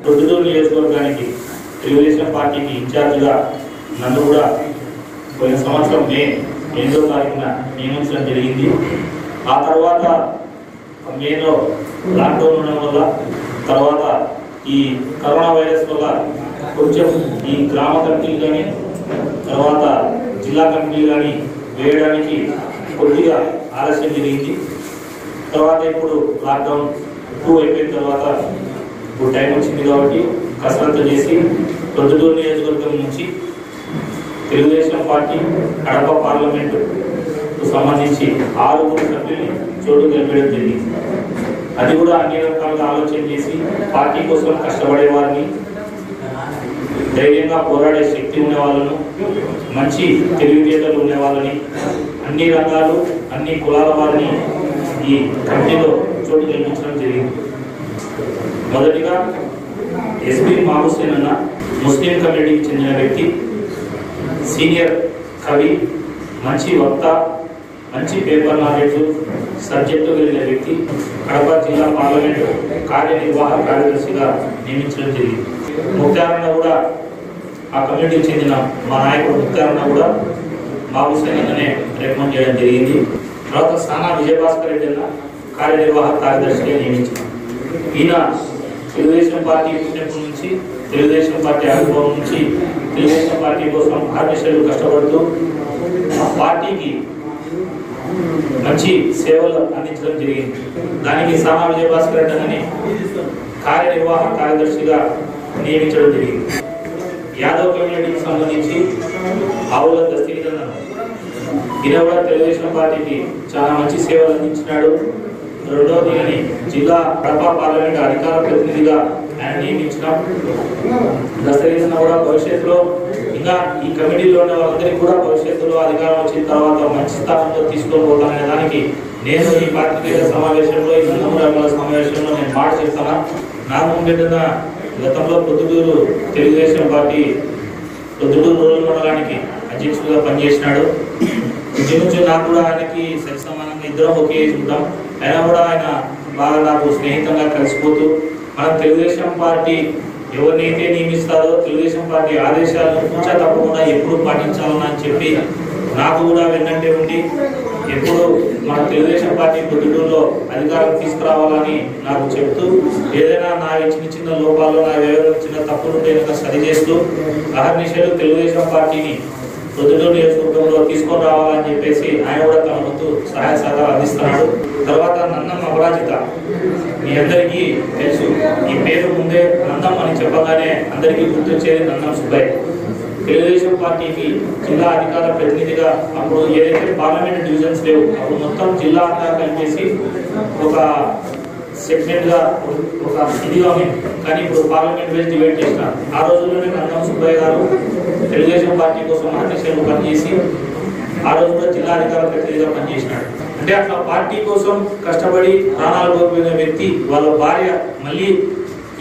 ప్రొద్దుటూరు నియోజకవర్గానికి తెలుగుదేశం పార్టీకి ఇన్ఛార్జిగా నన్ను కూడా పోయిన సంవత్సరం మే 8వ తారీఖున నియమించడం జరిగింది. ఆ తర్వాత మేలో లాక్డౌన్ ఉండడం వల్ల, తర్వాత ఈ కరోనా వైరస్ వల్ల కొంచెం ఈ గ్రామ కమిటీలు కానీ తర్వాత జిల్లా కమిటీలు కానీ వేయడానికి కొద్దిగా ఆలస్యం జరిగింది. తర్వాత ఇప్పుడు లాక్డౌన్ 2 అయిపోయిన తర్వాత ఇప్పుడు టైం వచ్చింది కాబట్టి కసరత్తు చేసి ప్రొద్దుటూరు నియోజకవర్గం నుంచి తెలుగుదేశం పార్టీ కడప పార్లమెంటుకు సంబంధించి 6 సభ్యుల్ని చోటు కల్పించడం జరిగింది. అది కూడా అన్ని రకాలుగా ఆలోచన చేసి పార్టీ కోసం కష్టపడే వారిని, ధైర్యంగా పోరాడే శక్తి ఉండే వాళ్ళను, మంచి తెలివితేటలు ఉండే వాళ్ళని, అన్ని రంగాలు అన్ని కులాల వారిని ఈ కమిటీలో చోటు కల్పించడం జరిగింది. మొదటిగా ఎస్పీ మాహుసేన్ అన్న ముస్లిం కమ్యూనిటీకి చెందిన వ్యక్తి, సీనియర్ కవి, మంచి వక్త, మంచి పేపర్ నాలెడ్జ్, సబ్జెక్టు కలిగిన వ్యక్తి, కడప జిల్లా పార్లమెంటు కార్యనిర్వాహక కార్యదర్శిగా నియమించడం జరిగింది. ముక్తారన్న కూడా ఆ కమ్యూనిటీకి చెందిన మా నాయకుడు ముక్తారన్న కూడా మాహుసేన్ అన్ననే రికమెండ్ చేయడం జరిగింది. తర్వాత సానా విజయభాస్కర్ రెడ్డి అన్న కార్యనిర్వాహక కార్యదర్శిగా నియమించారు. ఈయన తెలుగుదేశం పార్టీ పుట్టినప్పటి నుంచి, తెలుగుదేశం పార్టీ అనుభవం నుంచి తెలుగుదేశం పార్టీ కోసం ఆర్మిషన్లు కష్టపడుతూ ఆ పార్టీకి మంచి సేవలు అందించడం జరిగింది. దానికి సానా విజయభాస్కర్ రెడ్డి అని కార్యనిర్వాహక కార్యదర్శిగా నియమించడం జరిగింది. యాదవ్ కమ్యూనిటీకి సంబంధించి ఆవుల దస్తగిరన్న ఈయన కూడా తెలుగుదేశం పార్టీకి చాలా మంచి సేవలు అందించినాడు. రెండవది జిల్లా కడప పార్లమెంట్ అధికార ప్రతినిధిగా ఆయన నియమించినాం. దస్తగిరన్న కూడా భవిష్యత్తులో ఇంకా ఈ కమిటీలో ఉన్న వాళ్ళందరికీ కూడా భవిష్యత్తులో అధికారం వచ్చిన తర్వాత మంచి స్థానంలో తీసుకొని పోతాననే దానికి నేను ఈ పార్టీ సమావేశంలో, ఈ నందమూరి సమావేశంలో నేను మాట చెప్తాను. నాకు పెట్టిన గతంలో ప్రొద్దుటూరు తెలుగుదేశం పార్టీ ప్రొద్దుటూరు రూరల్ మండలానికి అధ్యక్షుడిగా పనిచేసినాడు. ఇంచుమించు నాకు కూడా ఆయనకి సరి సమానంగా ఇద్దరం ఒకే ఉంటాం. అయినా కూడా ఆయన బాగా నాకు స్నేహితంగా కలిసిపోతూ మనం తెలుగుదేశం పార్టీ ఎవరినైతే నియమిస్తారో తెలుగుదేశం పార్టీ ఆదేశాలను కూర్చో తప్పకుండా ఎప్పుడు పాటించాలని చెప్పి నాకు కూడా వెన్నంటే ఉండి ఎప్పుడు మన తెలుగుదేశం పార్టీ ప్రొద్దుటూరులో అధికారం తీసుకురావాలని నాకు చెప్తూ, ఏదైనా నా చిన్న చిన్న లోపాల్లో నా చిన్న తప్పులుంటే సరి చేస్తూ అహర్నిశలు తెలుగుదేశం పార్టీని ప్రొద్దుటూరు నియోజకవర్గంలో తీసుకొని రావాలని చెప్పేసి ఆయన కూడా తన వంతు సహాయ సహకారాలు అందిస్తున్నాడు. తర్వాత నందం అపరాజిత, మీ అందరికీ తెలుసు, ఈ పేరు ముందే నందం అని చెప్పగానే అందరికీ గుర్తొచ్చేది నందం సుబ్బయ్య. తెలుగుదేశం పార్టీకి జిల్లా అధికార ప్రతినిధిగా అప్పుడు ఏదైతే పార్లమెంట్ డివిజన్స్ లేవు, అప్పుడు మొత్తం జిల్లా అంతా కలిపేసి ఒక సెగ్మెంట్ గా ఒక ఇదిగా ఉంది. కానీ ఇప్పుడు పార్లమెంట్ వైజ్ డివైడ్ చేసినారు. ఆ రోజుల్లోనే నందం సుబ్బయ్య గారు తెలుగుదేశం పార్టీ కోసం ఆర్టీసీలు పనిచేసి ఆ రోజు కూడా జిల్లా అధికార ప్రతినిధిగా పనిచేసినాడు. అంటే అట్లా పార్టీ కోసం కష్టపడి ప్రాణాలు కోల్పోయిన వ్యక్తి, వాళ్ళ భార్య మళ్ళీ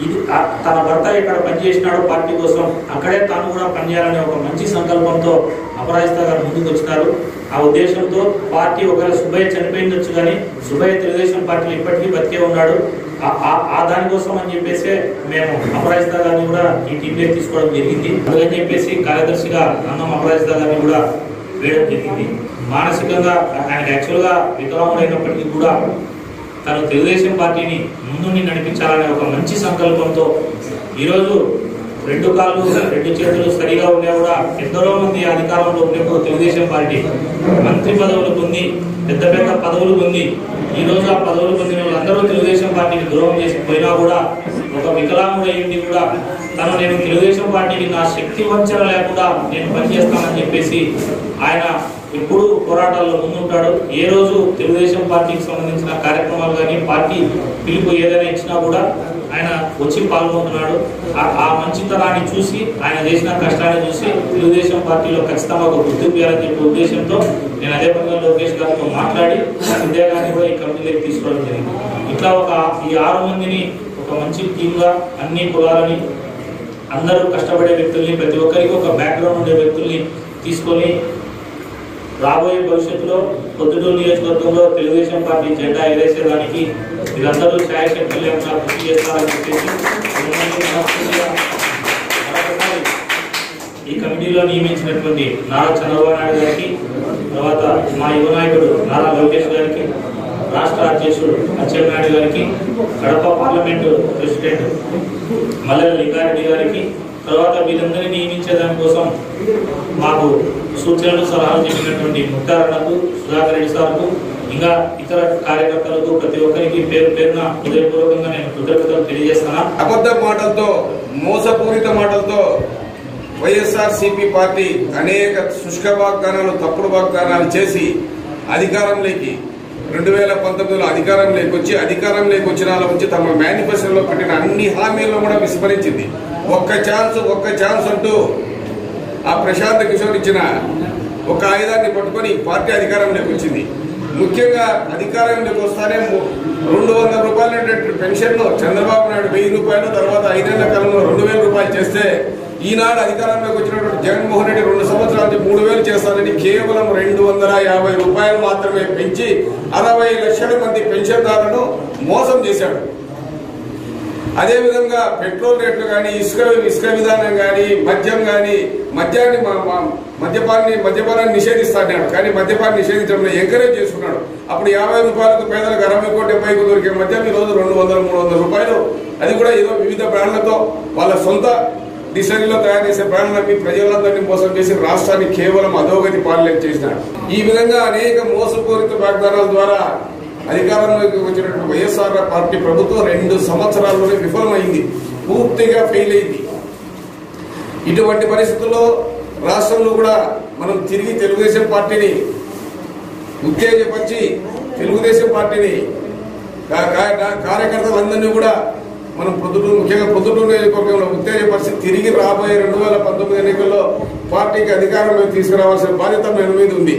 ఇది తన భర్త ఎక్కడ పనిచేసినాడో పార్టీ కోసం అక్కడే తాను కూడా పనిచేయాలనే ఒక మంచి సంకల్పంతో అపరాజిత గారు ముందుకు వచ్చినారు. ఆ ఉద్దేశంతో పార్టీ ఒకవేళ సుబ్బయ్య చనిపోయిందొచ్చు కానీ సుబ్బయ్య తెలుగుదేశం పార్టీలో ఇప్పటికీ బతికే ఉన్నాడు. ఆ దానికోసం అని చెప్పేసి మేము అపరాజిత గారిని కూడా ఈ టీంలో తీసుకోవడం జరిగింది. అందుకని చెప్పేసి కార్యదర్శిగా నందం అపరాజిత గారిని కూడా వేయడం జరిగింది. మానసికంగా ఆయన యాక్చువల్గా వికలాంగుడైనప్పటికీ కూడా తను తెలుగుదేశం పార్టీని ముందుండి నడిపించాలనే ఒక మంచి సంకల్పంతో ఈరోజు 2 కాళ్ళు 2 చేతులు సరిగా ఉండే కూడా ఎందరో మంది అధికారంలో ఉన్నప్పుడు తెలుగుదేశం పార్టీ మంత్రి పదవులు పొంది పెద్ద పెద్ద పదవులు పొంది ఈరోజు ఆ పదవులు పొందిన వాళ్ళందరూ తెలుగుదేశం పార్టీని ద్రోహం చేసి పోయినా కూడా ఒక వికలాంగుడు అయింది కూడా నేను తెలుగుదేశం పార్టీకి నా శక్తి వంచన లేకుండా నేను పనిచేస్తానని చెప్పేసి ఆయన ఎప్పుడు పోరాటాల్లో ముందుంటాడు. ఏ రోజు తెలుగుదేశం పార్టీకి సంబంధించిన కార్యక్రమాలు కానీ పార్టీ పిలుపు ఏదైనా ఇచ్చినా కూడా ఆయన వచ్చి పాల్గొంటున్నాడు. ఆ మంచితనాన్ని చూసి ఆయన చేసిన కష్టాన్ని చూసి తెలుగుదేశం పార్టీలో ఖచ్చితంగా ఒక గుర్తింపు ఇవ్వాలని చెప్పే ఉద్దేశంతో నేను అదే పనిగా లోకేష్ గారితో మాట్లాడి విద్యా గారిని కూడా ఈ కమిటీలోకి తీసుకోవడం జరిగింది. ఇట్లా ఈ 6 మందిని ఒక మంచి టీంగా అన్ని కులాలని అందరూ కష్టపడే వ్యక్తుల్ని ప్రతి ఒక్కరికి ఒక బ్యాక్గ్రౌండ్ ఉండే వ్యక్తుల్ని తీసుకొని రాబోయే భవిష్యత్తులో పొద్దుటూరు నియోజకవర్గంలో తెలుగుదేశం పార్టీ జెండా ఎగరేసేదానికి వీళ్ళందరూ ఛాయశక్తులు కృషి చేస్తారని చెప్పేసి ఈ కమిటీలో నియమించినటువంటి నారా చంద్రబాబు నాయుడు గారికి, తర్వాత మా యువ నాయకుడు నారా లోకేష్ గారికి, రాష్ట్ర అధ్యక్షుడు అచ్చెన్నాయుడు గారికి, కడప పార్లమెంటు ప్రెసిడెంట్ మల్లెల లింగారెడ్డి గారికి, తర్వాత వీళ్ళందరినీ నియమించే దానికోసం మాకు సూచనలు సలహాలు చెప్పినటువంటి ముక్తారణకు, సుధాకర్ రెడ్డి సార్కు, ఇంకా ఇతర కార్యకర్తలకు ప్రతి ఒక్కరికి పేరు పేరున హృదయపూర్వకంగా నేను కృతజ్ఞతలు తెలియజేస్తున్నా. అబద్ధ మాటలతో, మోసపూరిత మాటలతో వైఎస్ఆర్సీపీ పార్టీ అనేక శుష్క వాగ్దానాలు, తప్పుడు వాగ్దానాలు చేసి అధికారంలోకి 2019లో అధికారంలోకి వచ్చిన వచ్చి తమ మేనిఫెస్టోలో పెట్టిన అన్ని హామీలను కూడా విస్మరించింది. ఒక్క ఛాన్స్ అంటూ ఆ ప్రశాంత్ కిషోర్ ఇచ్చిన ఒక ఆయుధాన్ని పట్టుకొని పార్టీ అధికారంలోకి వచ్చింది. ముఖ్యంగా అధికారంలోకి వస్తానే 200 రూపాయలు పెన్షన్ చంద్రబాబు నాయుడు 1000 రూపాయలు, తర్వాత 5 ఏళ్ల కాలంలో 2000 రూపాయలు చేస్తే, ఈనాడు అధికారంలోకి వచ్చినటువంటి జగన్మోహన్ రెడ్డి 2 సంవత్సరాల నుంచి 3000 చేస్తానని కేవలం 250 రూపాయలు మాత్రమే పెంచి 60 లక్షల మంది పెన్షన్దారులను మోసం చేశాడు. అదేవిధంగా పెట్రోల్ రేట్లు కానీ, ఇసుక విధానం కానీ, మద్యం కానీ, మద్యపానాన్ని నిషేధిస్తాడు. కానీ మద్యపాన్ని నిషేధించడంలో ఎంకరేజ్ చేసుకున్నాడు. అప్పుడు 50 రూపాయలకు పేదలకు 60-70 దొరికే మద్యం ఈరోజు 200-300 రూపాయలు. అది కూడా ఏదో వివిధ బ్రాండ్లతో వాళ్ళ సొంత డిసైన్లో తయారు చేసే బ్రాండ్లకి ప్రజలందరినీ మోసం చేసి రాష్ట్రాన్ని కేవలం అధోగతి పాలన చేసినాడు. ఈ విధంగా అనేక మోసపూరిత వాగ్దానాల ద్వారా అధికారంలోకి వచ్చినటువంటి వైఎస్ఆర్ పార్టీ ప్రభుత్వం 2 సంవత్సరాల్లోనే విఫలమైంది, పూర్తిగా ఫెయిల్ అయింది. ఇటువంటి పరిస్థితుల్లో రాష్ట్రంలో కూడా మనం తిరిగి తెలుగుదేశం పార్టీని ఉత్తేజపరిచి, తెలుగుదేశం పార్టీని కార్యకర్తలందరినీ కూడా మనం ముఖ్యంగా పొద్దుటూరు నియోజకవర్గంలో ఉత్తేజపరిచి తిరిగి రాబోయే 2019 ఎన్నికల్లో పార్టీకి అధికారంలోకి తీసుకురావాల్సిన బాధ్యత మన మీద ఉంది.